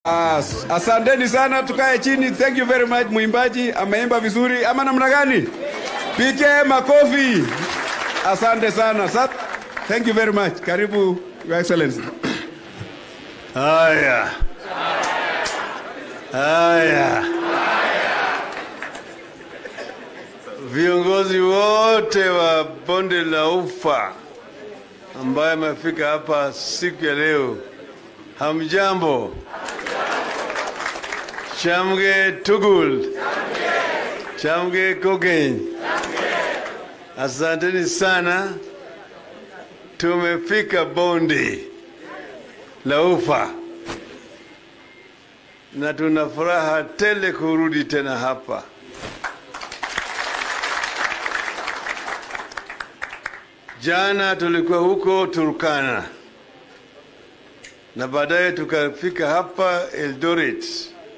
Asanteni sana, tukae chini. Thank you very much. Muimbaji ameimba vizuri ama namna gani? Pigie makofi. Asante sana. Thank you very much. Karibu, Your Excellency. Haya. Viongozi wote wa Bonde la Ufa ambaye amefika hapa siku ya leo, hamjambo? Chamge Tugul, Chamge Kogeny. Asanteni sana, tumefika Bonde la Ufa na tuna furaha tele kurudi tena hapa. Jana tulikuwa huko Turkana na baadaye tukafika hapa Eldoret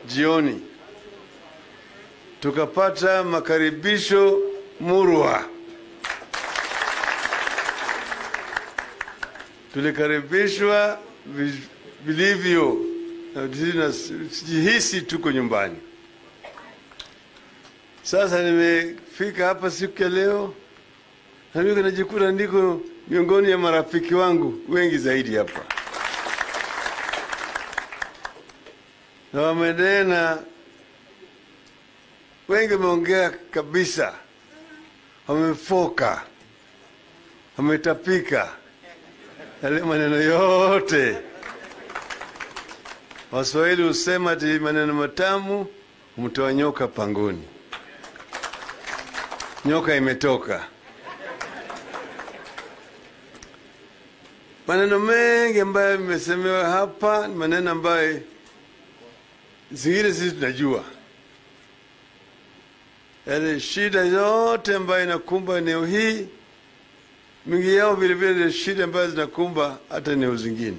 jioni, tukapata makaribisho murwa. Tulikaribishwa vilivyo na sijihisi tuko nyumbani. Sasa nimefika hapa siku ya leo na mimi najikuta ndiko miongoni ya marafiki wangu wengi zaidi hapa. Na wamenena, wengi wameongea kabisa, wamefoka, wametapika yale maneno yote. Waswahili husema ati maneno matamu humtoa nyoka pangoni. Nyoka imetoka. Maneno mengi ambayo yamesemewa hapa ni maneno ambayo zingine sisi tunajua. Yale shida zote ambayo inakumba eneo hii, mingi yao vile vile shida ambayo zinakumba hata eneo zingine.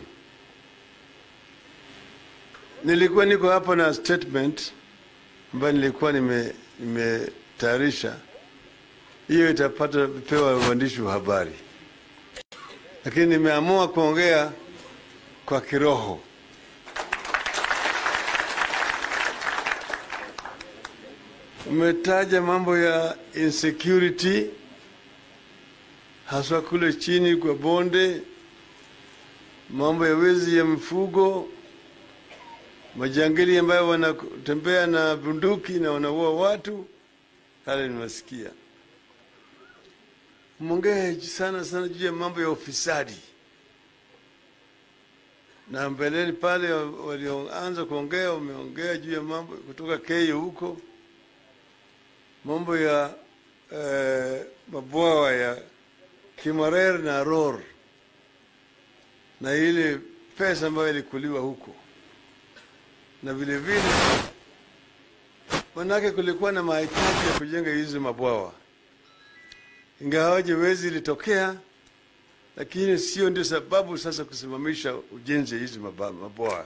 Nilikuwa niko hapa na statement ambayo nilikuwa nimetayarisha. Hiyo itapata pewa waandishi wa habari. Lakini nimeamua kuongea kwa kiroho. Umetaja mambo ya insecurity, haswa kule chini kwa bonde, mambo ya wezi ya mifugo, majangili ambayo wanatembea na bunduki na wanaua watu. Hali nimesikia. Mwongea sana juu ya mambo ya ufisadi. Na mbeleni pale walioanza kuongea, wameongea juu ya mambo kutoka Keyo huko. Mambo ya mabwawa ya Kimarer na Ror. Na ile pesa ambayo ilikuliwa huko. Na vile vile manake kulikuwa na mahitaji ya kujenga hizo mabwawa. Ingawaje wezi ilitokea, lakini sio ndio sababu sasa kusimamisha ujenzi hizi mabwawa.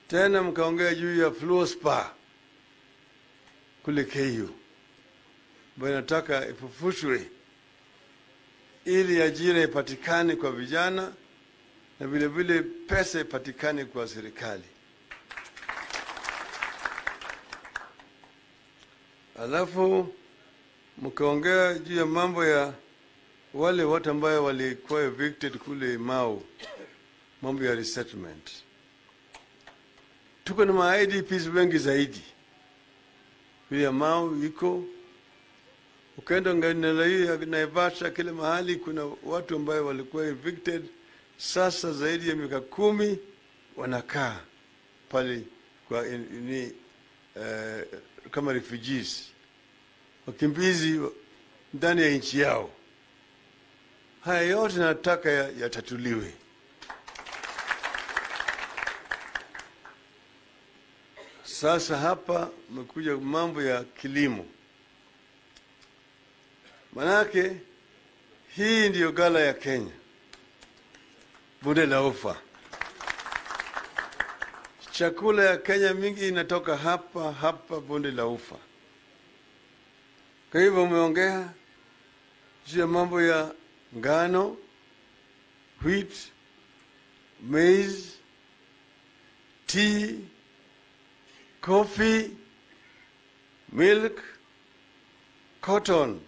Tena mkaongea juu ya Fluospa kule Keyo, ambayo nataka ifufushwe ili ajira ipatikane kwa vijana na vile vile pesa ipatikane kwa serikali. Alafu mkaongea juu ya mambo ya wale watu ambao walikuwa evicted kule Mau, mambo ya resettlement. Tuko na ma-IDPs wengi zaidi. Vile Mau iko, ukaenda Nganalaia, Naivasha, kila mahali kuna watu ambao walikuwa evicted. Sasa zaidi ya miaka 10 wanakaa pale kwa kama refugees, wakimbizi ndani ya nchi yao. Haya yote nataka yatatuliwe. Sasa hapa mekuja mambo ya kilimo. Manake hii ndiyo gala ya Kenya, Bonde la Ufa. Chakula ya Kenya mingi inatoka hapa Bonde la Ufa. Kwa hivyo umeongea juu ya mambo ya ngano, wheat, maize, tea, coffee, milk, cotton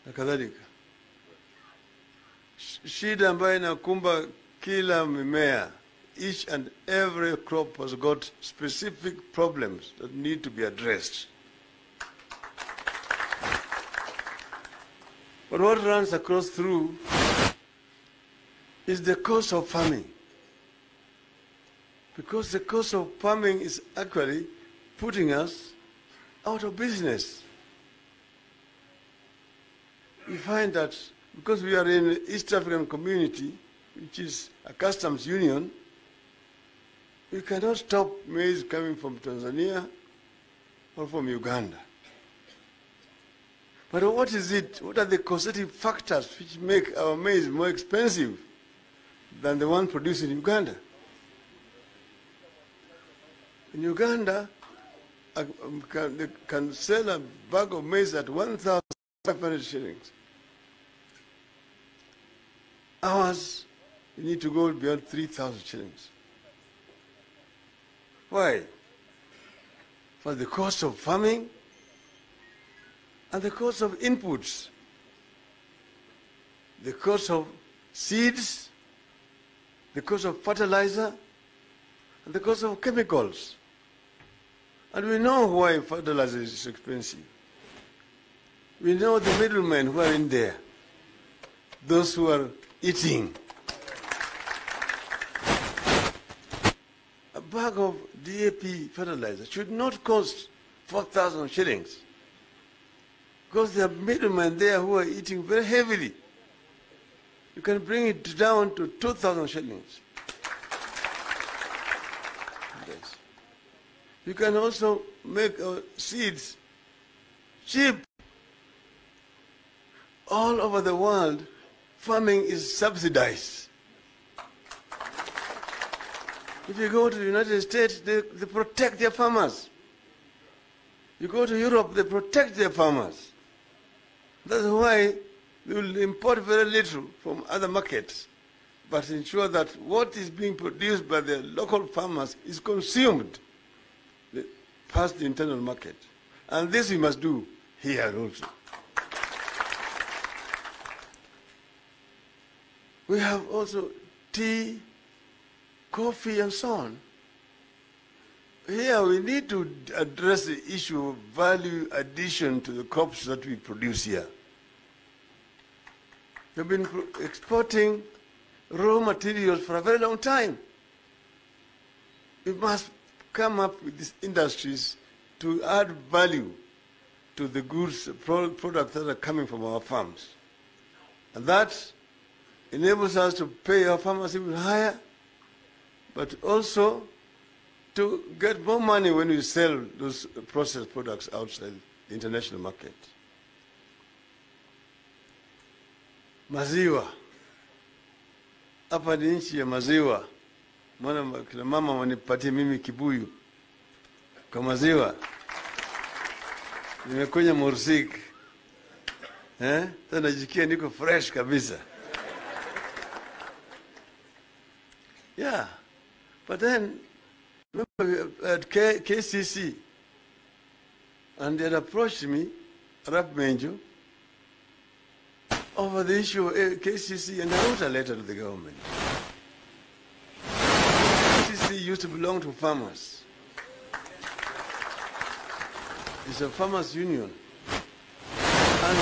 na kadhalika. Shida ambayo inakumba kila mimea, each and every crop has got specific problems that need to be addressed. But what runs across through is the cost of farming. Because the cost of farming is actually putting us out of business. We find that because we are in the East African community, which is a customs union, we cannot stop maize coming from Tanzania or from Uganda. But what is it? What are the causative factors which make our maize more expensive than the one produced in Uganda? In Uganda, they can sell a bag of maize at 1,500 shillings. Ours, you need to go beyond 3,000 shillings. Why? For the cost of farming and the cost of inputs, the cost of seeds, the cost of fertilizer, and the cost of chemicals. And we know why fertilizer is expensive. We know the middlemen who are in there, those who are eating. A bag of DAP fertilizer should not cost 4,000 shillings because there are middlemen there who are eating very heavily. You can bring it down to 2,000 shillings. Yes. You can also make seeds cheap. All over the world, farming is subsidized. If you go to the United States, they protect their farmers. You go to Europe, they protect their farmers. That's why they will import very little from other markets, but ensure that what is being produced by the local farmers is consumed past the internal market. And this we must do here also. We have also tea, coffee, and so on. Here we need to address the issue of value addition to the crops that we produce here. We've been exporting raw materials for a very long time. We must come up with these industries to add value to the goods, products that are coming from our farms. And that enables us to pay our farmers even higher, but also to get more money when we sell those processed products outside the international market. Maziwa. Hapa ni nchi ya maziwa. Mwana kina mama wanipatie mimi kibuyu kwa maziwa. Nimekunya Mursik. Sasa najikia niko fresh kabisa. Yeah. But then remember at KCC, and they had approached me, Arab Menjo, over the issue of KCC, and I wrote a letter to the government. KCC used to belong to farmers. It's a farmers' union. And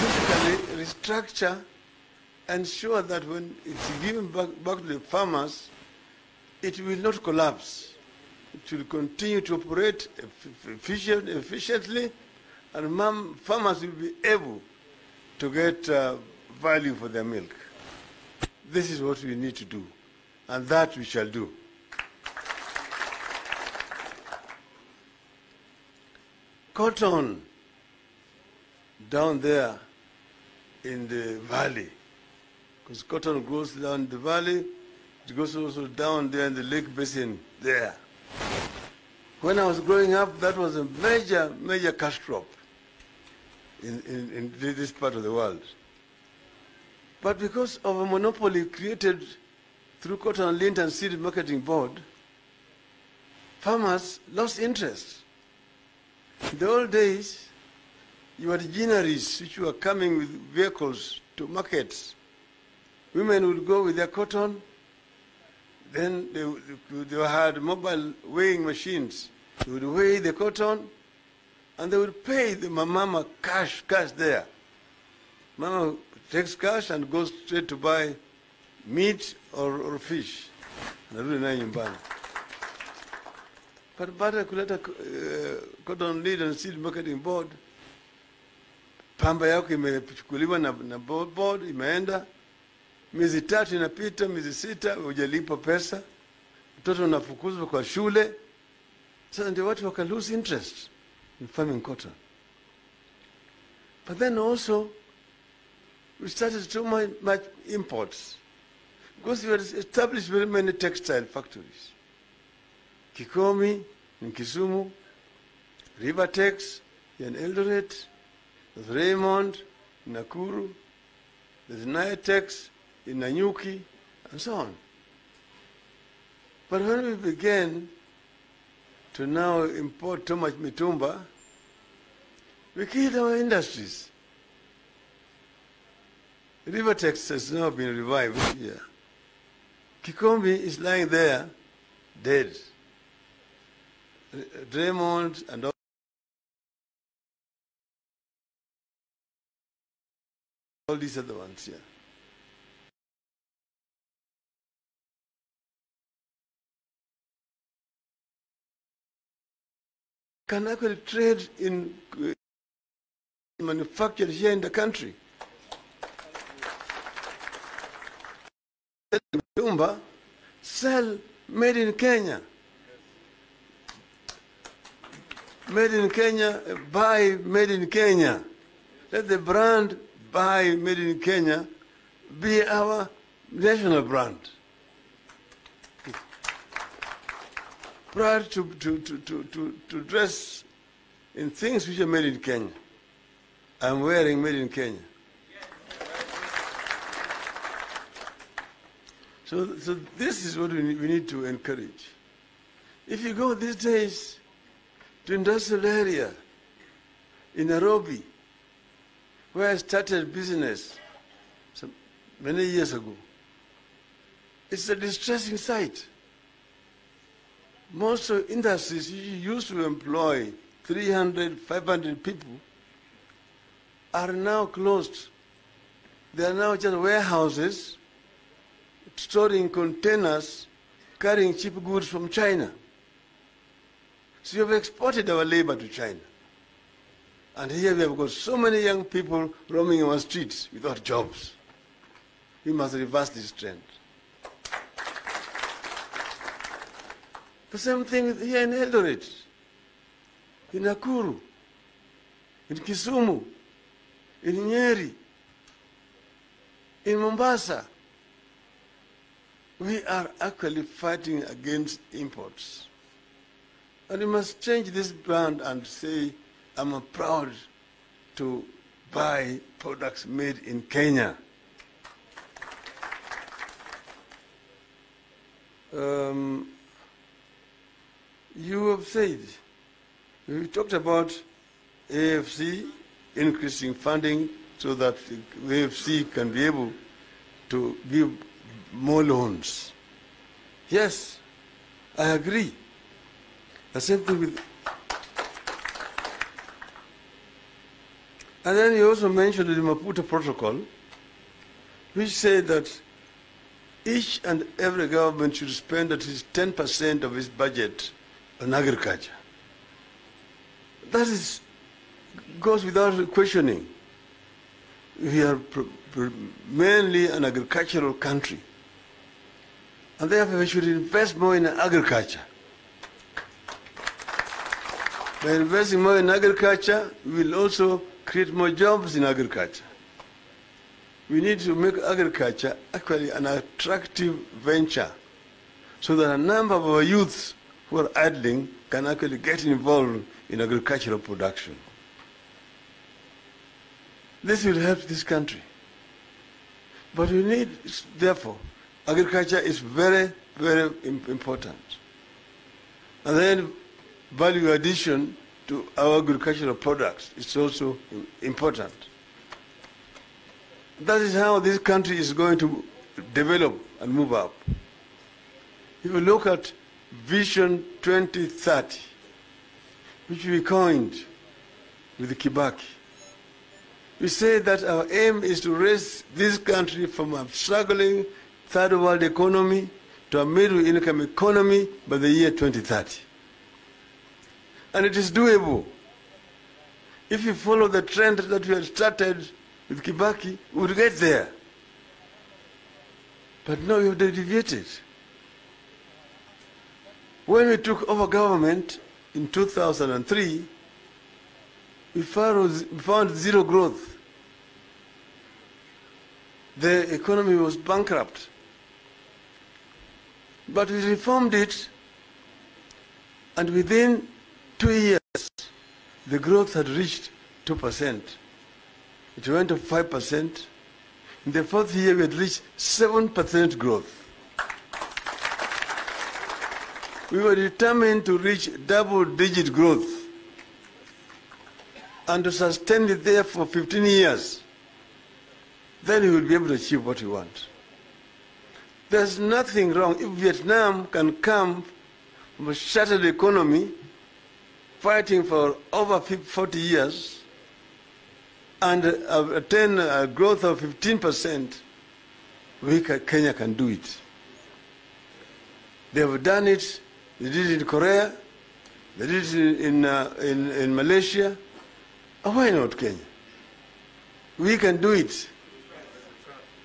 basically restructure and ensure that when it's given back to the farmers, it will not collapse. It will continue to operate efficiently, and farmers will be able to get value for their milk. This is what we need to do, and that we shall do. Cotton down there in the valley, because cotton grows down the valley, it goes also down there in the lake basin there. When I was growing up, that was a major cash crop in this part of the world. But because of a monopoly created through Cotton, Lint and Seed Marketing Board, farmers lost interest. In the old days, you had ginaries which were coming with vehicles to markets. Women would go with their cotton, then they had mobile weighing machines. They would weigh the cotton, and they would pay the mama cash there. Mama takes cash and goes straight to buy meat or fish. Narudi nayo nyumbani. But baada ya kuleta Cotton, Lint and Seed Marketing Board, pamba yako imechukuliwa na board, imeenda miezi 3 inapita, miezi 6 hujalipa pesa, mtoto unafukuzwa kwa shule. Sasa ndio watu waka lose interest in farming cotton. But then also we started too much imports because we had established very many textile factories. Kikomi in Kisumu, Rivertex in Eldoret, there's Raymond in Nakuru, there's Nitex in Nanyuki, and so on. But when we began to now import too much mitumba, we killed our industries. Rivertex has now been revived here. Kikombi is lying there, dead. Raymond and all these other ones here. Can actually trade in manufactured here in the country. Sell made in Kenya. Made in Kenya, buy made in Kenya. Let the brand buy made in Kenya be our national brand. Proud to dress in things which are made in Kenya. I'm wearing made in Kenya. So this is what we need to encourage. If you go these days to industrial area in Nairobi, where I started business many years ago, it's a distressing sight. Most industries used to employ 300, 500 people are now closed. They are now just warehouses storing containers, carrying cheap goods from China. So we have exported our labor to China. And here we have got so many young people roaming our streets without jobs. We must reverse this trend. The same thing here in Eldoret, in Nakuru, in Kisumu, in Nyeri, in Mombasa. We are actually fighting against imports. And we must change this brand and say, I'm proud to buy products made in Kenya. You have said, we talked about AFC increasing funding so that AFC can be able to give more loans. Yes, I agree. The same thing with... And then you also mentioned the Maputo Protocol, which said that each and every government should spend at least 10% of its budget on agriculture. That goes without questioning. We are mainly an agricultural country. And therefore we should invest more in agriculture. By investing more in agriculture, we will also create more jobs in agriculture. We need to make agriculture actually an attractive venture so that a number of our youths who are idling can actually get involved in agricultural production. This will help this country. But we need, therefore, agriculture is very, very important. And then value addition to our agricultural products is also important. That is how this country is going to develop and move up. If you look at Vision 2030, which we coined with Kibaki, we say that our aim is to raise this country from a struggling third world economy to a middle income economy by the year 2030. And it is doable. If you follow the trend that we had started with Kibaki, we would get there. But now we have deviated. When we took over government in 2003, we found zero growth. The economy was bankrupt. But we reformed it, and within 2 years, the growth had reached 2%. It went to 5%. In the fourth year, we had reached 7% growth. We were determined to reach double-digit growth and to sustain it there for 15 years. Then we will be able to achieve what we want. There's nothing wrong if Vietnam can come from a shattered economy, fighting for over 40 years, and attain a growth of 15%, Kenya can do it. They have done it. They did it in Korea. They did it in Malaysia. Why not Kenya? We can do it.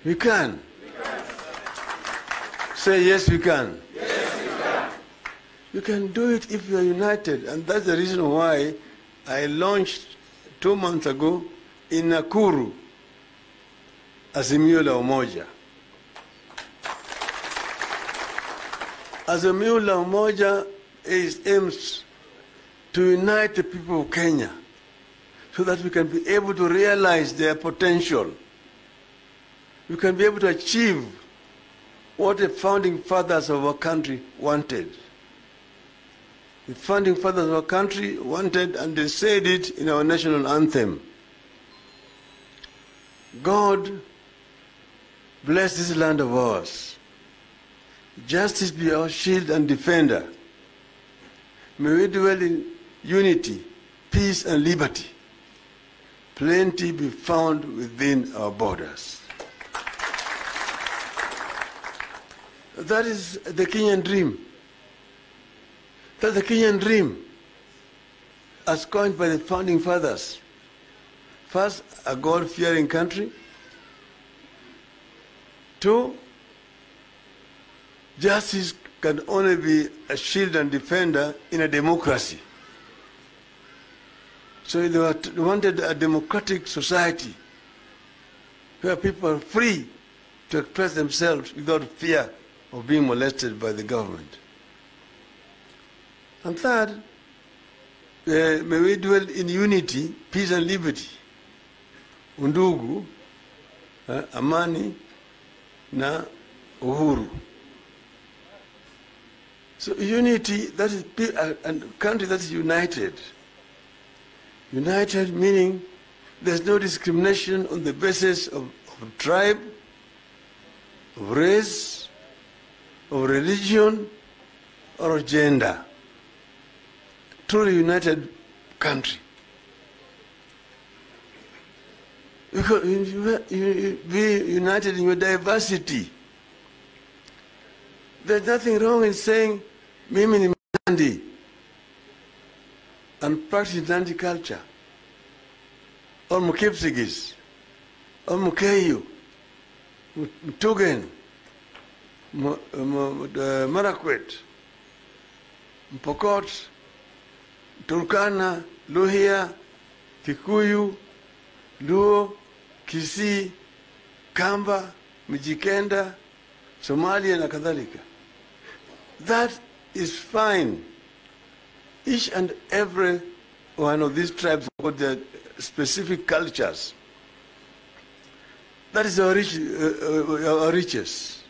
We can. Say yes, we can. Yes, we can. You can do it if you are united, and that's the reason why I launched 2 months ago in Nakuru Azimio la Umoja. Azimio la Umoja aims to unite the people of Kenya so that we can be able to realize their potential. We can be able to achieve what the founding fathers of our country wanted. The founding fathers of our country wanted, and they said it in our national anthem. God bless this land of ours. Justice be our shield and defender. May we dwell in unity, peace, and liberty. Plenty be found within our borders. That is the Kenyan dream. That's the Kenyan dream, as coined by the founding fathers. First, a God-fearing country. 2, justice can only be a shield and defender in a democracy. So they wanted a democratic society where people are free to express themselves without fear of being molested by the government. And third, may we dwell in unity, peace and liberty. Undugu, amani, na uhuru. So unity, that is a country that is united. United meaning there's no discrimination on the basis of tribe, of race, of religion, or of gender. Truly united country. Because you be united in your diversity. There's nothing wrong in saying, mimi ni Nandi, and practice Nandi culture, or Mukipsigis, or Mukeyu, Mtugen, Marakwet, Mpokot, Turkana, Luhia, Kikuyu, Luo, Kisii, Kamba, Mijikenda, Somalia na kadhalika. That is fine. Each and every one of these tribes have got their specific cultures. That is our riches.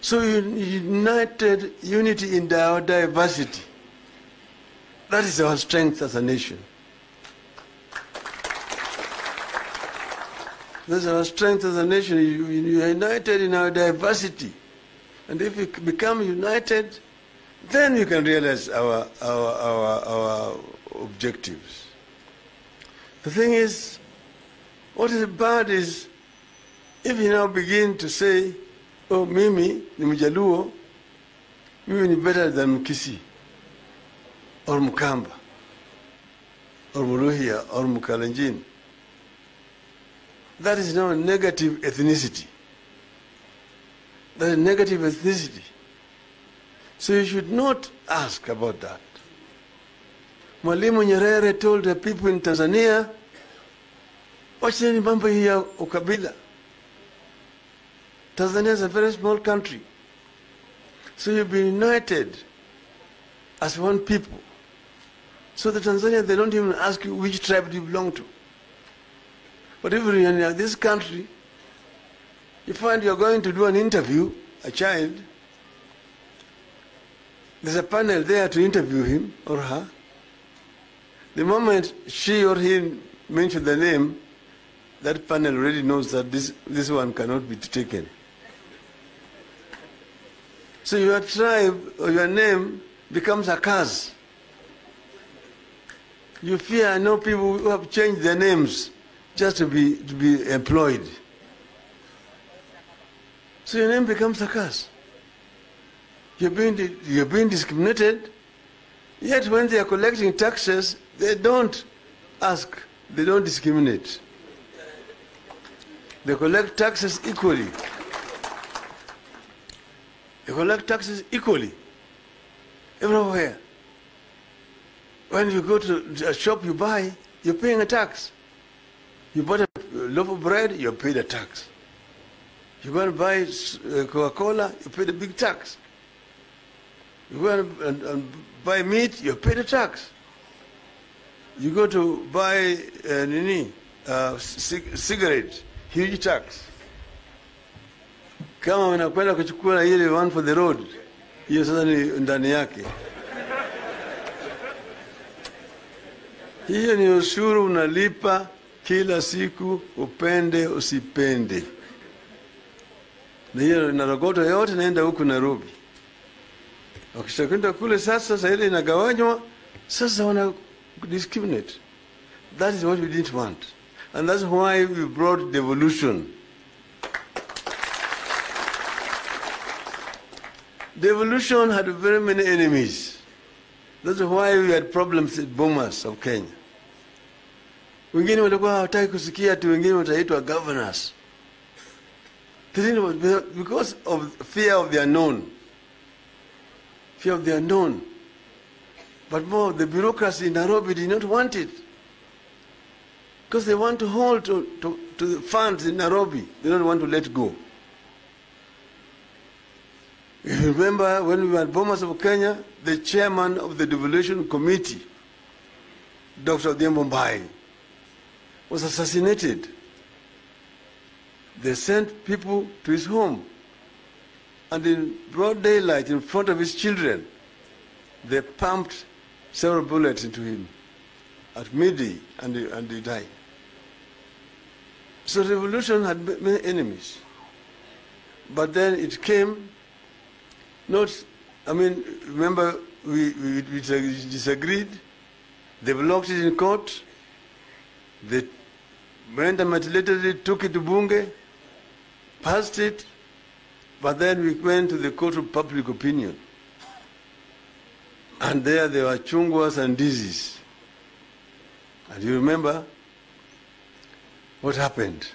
So united unity in our diversity. That is our strength as a nation. That's our strength as a nation. You are united in our diversity. And if we become united, then we can realize our objectives. The thing is, what is bad is, if you now begin to say, oh, mimi ni Mjaluo, mimi ni better than Mkisi, or Mkamba, or Muluhya, or Mkalenjin. That is now a negative ethnicity. That is negative ethnicity. So you should not ask about that. Mwalimu Nyerere told the people in Tanzania, wacheni mambo hii ya ukabila. Tanzania is a very small country. So you'll be united as one people. So the Tanzania, they don't even ask you which tribe do you belong to. But if you're in this country, you find you're going to do an interview, a child, there's a panel there to interview him or her. The moment she or he mentions the name, that panel already knows that this one cannot be taken. So your tribe or your name becomes a curse. You fear, I know people who have changed their names just to be employed. So your name becomes a curse. You're being discriminated, yet when they are collecting taxes, they don't ask, they don't discriminate. They collect taxes equally. They collect taxes equally, everywhere. When you go to a shop you buy, you're paying a tax. You bought a loaf of bread, you paid a tax. You go and buy Coca-Cola, you pay the big tax. You go and buy meat, you pay the tax. You go to buy cigarette, huge tax. Kama unakwenda kuchukua ile one for the road, hiyo sasa ni ndani yake. Hiyo ni ushuru unalipa kila siku, upende usipende. Na hiyo inarogoto yote naenda huku Nairobi. Wakishakwenda kule sasa ile inagawanywa, sasa wana discriminate. That is what we didn't want. And that's why we brought devolution. Devolution had very many enemies. That's why we had problems with Bomas of Kenya. Wengine walikuwa hawataki kusikia ati wengine wataitwa governors. Because of fear of the unknown. Fear of the unknown. But more, the bureaucracy in Nairobi did not want it. Because they want to hold to the funds in Nairobi. They don't want to let go. You remember when we were at Bomas of Kenya, the chairman of the devolution committee, Dr. Odhiambo Mbai, was assassinated. They sent people to his home, and in broad daylight, in front of his children, they pumped several bullets into him at midday, and he died. So revolution had many enemies. But then it came, remember we disagreed, they blocked it in court, they went and literally took it to Bunge, passed it, but then we went to the court of public opinion. And there were chungwas and dizzies. And you remember what happened?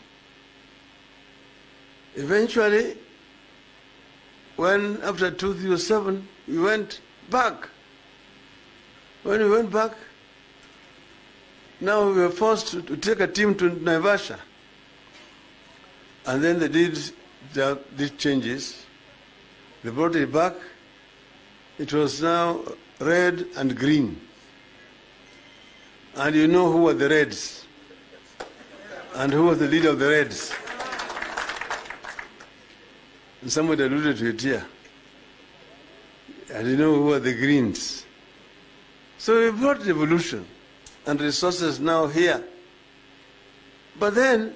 Eventually, when after 2007, we went back. When we went back, now we were forced to take a team to Naivasha. And then they did these changes. They brought it back. It was now red and green. And you know who were the Reds and who was the leader of the Reds. And somebody alluded to it here. I don't know who are the Greens. So we brought revolution and resources now here. But then,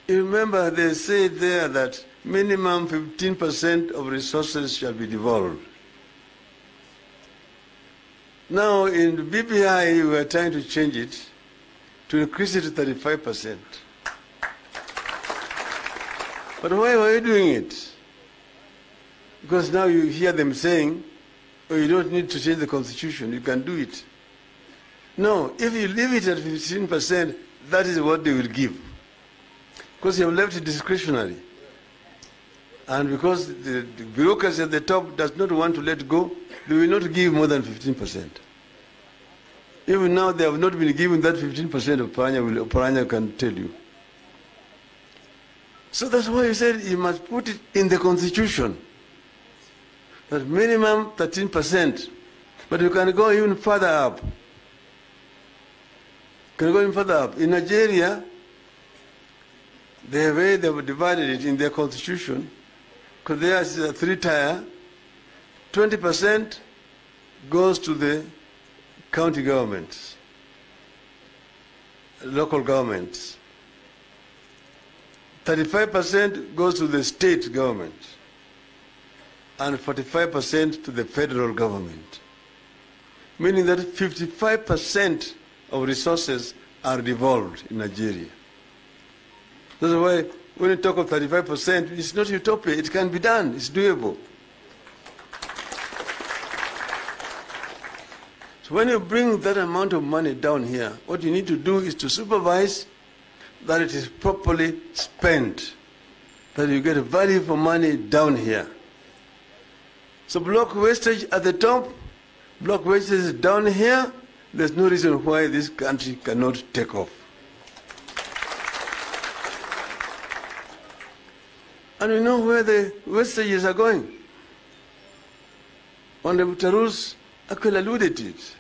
you remember they said there that minimum 15% of resources shall be devolved. Now in the BBI, we are trying to change it to increase it to 35%. But why are you doing it? Because now you hear them saying, oh, you don't need to change the constitution, you can do it. No, if you leave it at 15%, that is what they will give. Because you have left it discretionary. And because the bureaucracy at the top does not want to let go, they will not give more than 15%. Even now, they have not been given that 15% of Paranya can tell you. So that's why you said you must put it in the constitution. That minimum 13%. But you can go even further up. Can go even further up. In Nigeria, the way they have divided it in their constitution, because there is a 3-tier, 20% goes to the county governments, local governments. 35% goes to the state government, and 45% to the federal government. Meaning that 55% of resources are devolved in Nigeria. That's why when you talk of 35%, it's not utopia. It can be done. It's doable. So when you bring that amount of money down here, what you need to do is to supervise that it is properly spent, that you get value for money down here. So block wastage at the top, block wastage down here, there's no reason why this country cannot take off. And we know where the wastages are going. Honorable Tarus actually alluded to it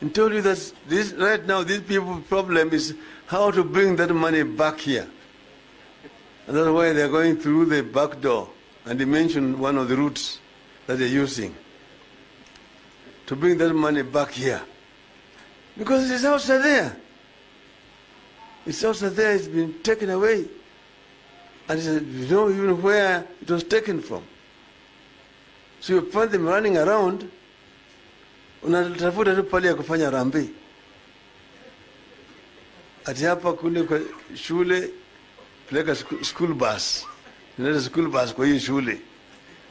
and told you that this, right now these people's problem is how to bring that money back here. And that's why they're going through the back door. And they mentioned one of the routes that they're using to bring that money back here. Because it's outside there. It's outside there, it's been taken away. And you know even where it was taken from. So you find them running around, unatafuta tu pale ya kufanya rambi. Ati hapa kule kwa shule, peleka school bus. Nileta school bus kwa hii shule.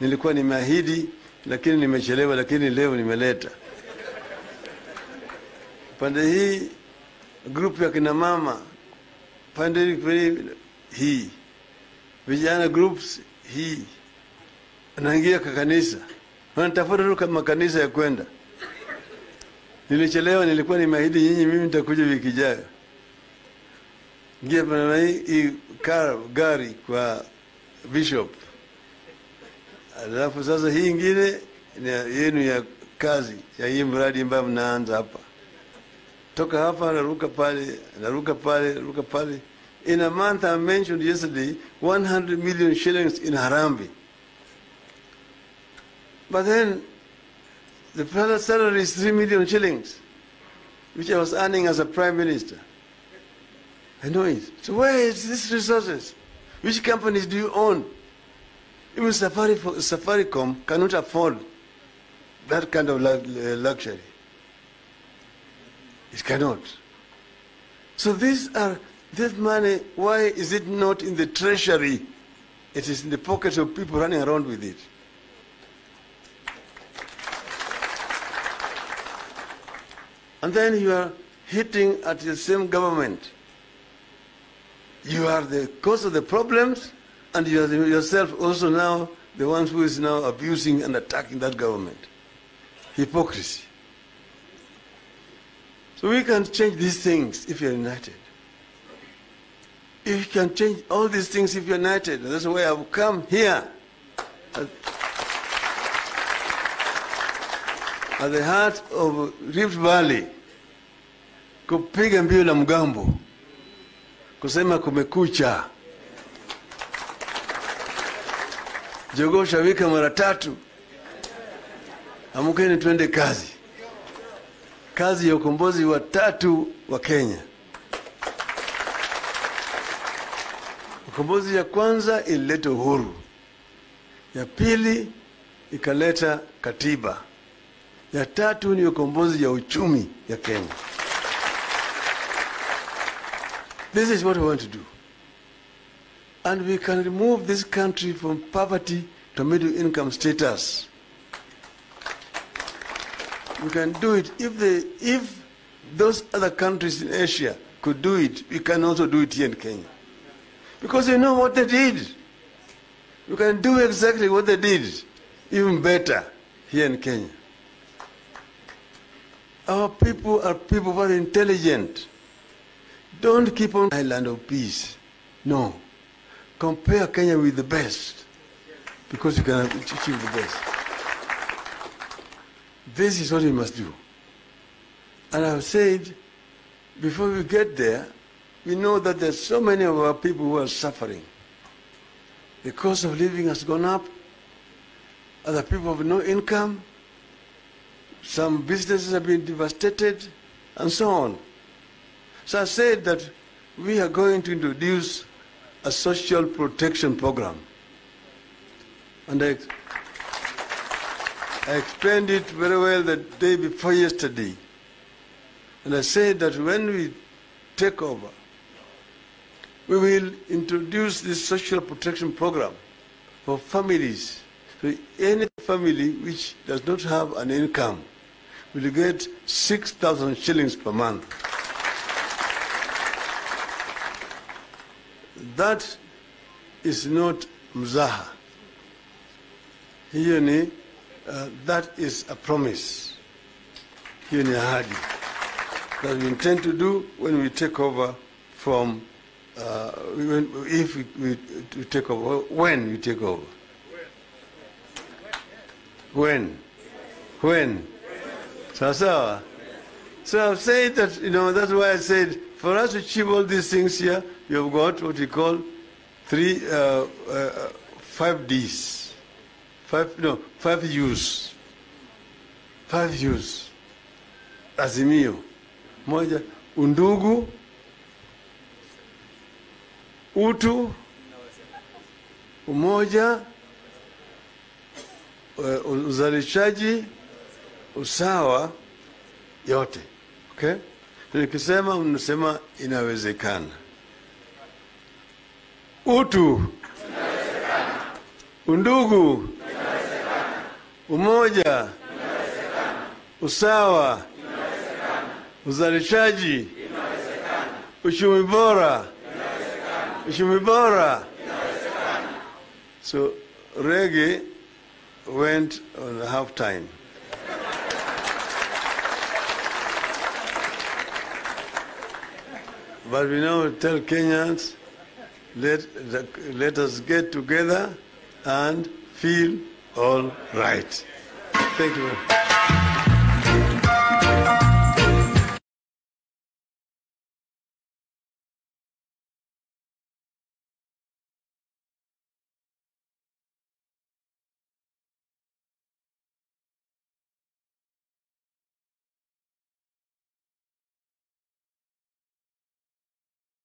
Nilikuwa nimeahidi, lakini nimechelewa, lakini leo nimeleta. Pande hii, group ya kina mama, pande hii, vijana groups hii, anaingia kwa kanisa. Wanatafuta tu kama kanisa ya kwenda. Nilichelewa, nilikuwa nimeahidi nyinyi mimi nitakuja wiki ijayo. Ngia pana hii gari kwa bishop. Alafu sasa hii ingine yenu ya kazi ya hii mradi ambayo mnaanza hapa. Toka hapa naruka pale, naruka pale, naruka pale. In a month I mentioned yesterday 100 million shillings in Harambee. But then the father's salary is 3 million shillings, which I was earning as a prime minister. I know it. So where is these resources? Which companies do you own? Even Safaricom cannot afford that kind of luxury. It cannot. So this money, why is it not in the treasury? It is in the pockets of people running around with it. And then you are hitting at the same government. You are the cause of the problems, and you are yourself also now the ones who is now abusing and attacking that government. Hypocrisy. So we can change these things if you're united. If you can change all these things if you're united. That's why I've come here at the heart of Rift Valley, kupiga mbio la mgambo, kusema kumekucha. jogoo shawika mara 3. Amkeni twende kazi. Kazi ya ukombozi wa 3 wa Kenya. Ukombozi ya kwanza ilileta uhuru. Ya pili ikaleta katiba. Ya 3 ni ukombozi ya uchumi ya Kenya. This is what we want to do. And we can remove this country from poverty to middle income status. We can do it. If those other countries in Asia could do it, we can also do it here in Kenya. Because you know what they did. We can do exactly what they did, even better here in Kenya. Our people are people very intelligent. Don't keep on island of peace. No. Compare Kenya with the best, because you can achieve the best. This is what we must do. And I've said, before we get there, we know that there's so many of our people who are suffering. The cost of living has gone up. Other people have no income. Some businesses have been devastated, and so on. So I said that we are going to introduce a social protection program. And I explained it very well the day before yesterday. And I said that when we take over, we will introduce this social protection program for families. So any family which does not have an income will get 6,000 shillings per month. That is not mzaha. Hiyo ni, that is a promise. Hiyo ni ahadi that we intend to do when we take over from, if we take over, when we take over. When? So I've said that, that's why I said, for us to achieve all these things here, you've got what we call 5 Ds. 5 U's. 5 U's. Azimio. Moja, undugu, utu, umoja, uzalishaji, usawa, yote. Okay? Nikisema mnasema inawezekana. Utu, inawezekana. Undugu, inawezekana. Umoja, inawezekana. Usawa, inawezekana. Uzalishaji, inawezekana. Uchumi bora, inawezekana. Uchumi bora, inawezekana. So Reggae went on half time. But we now tell Kenyans, let us get together and feel all right. Thank you.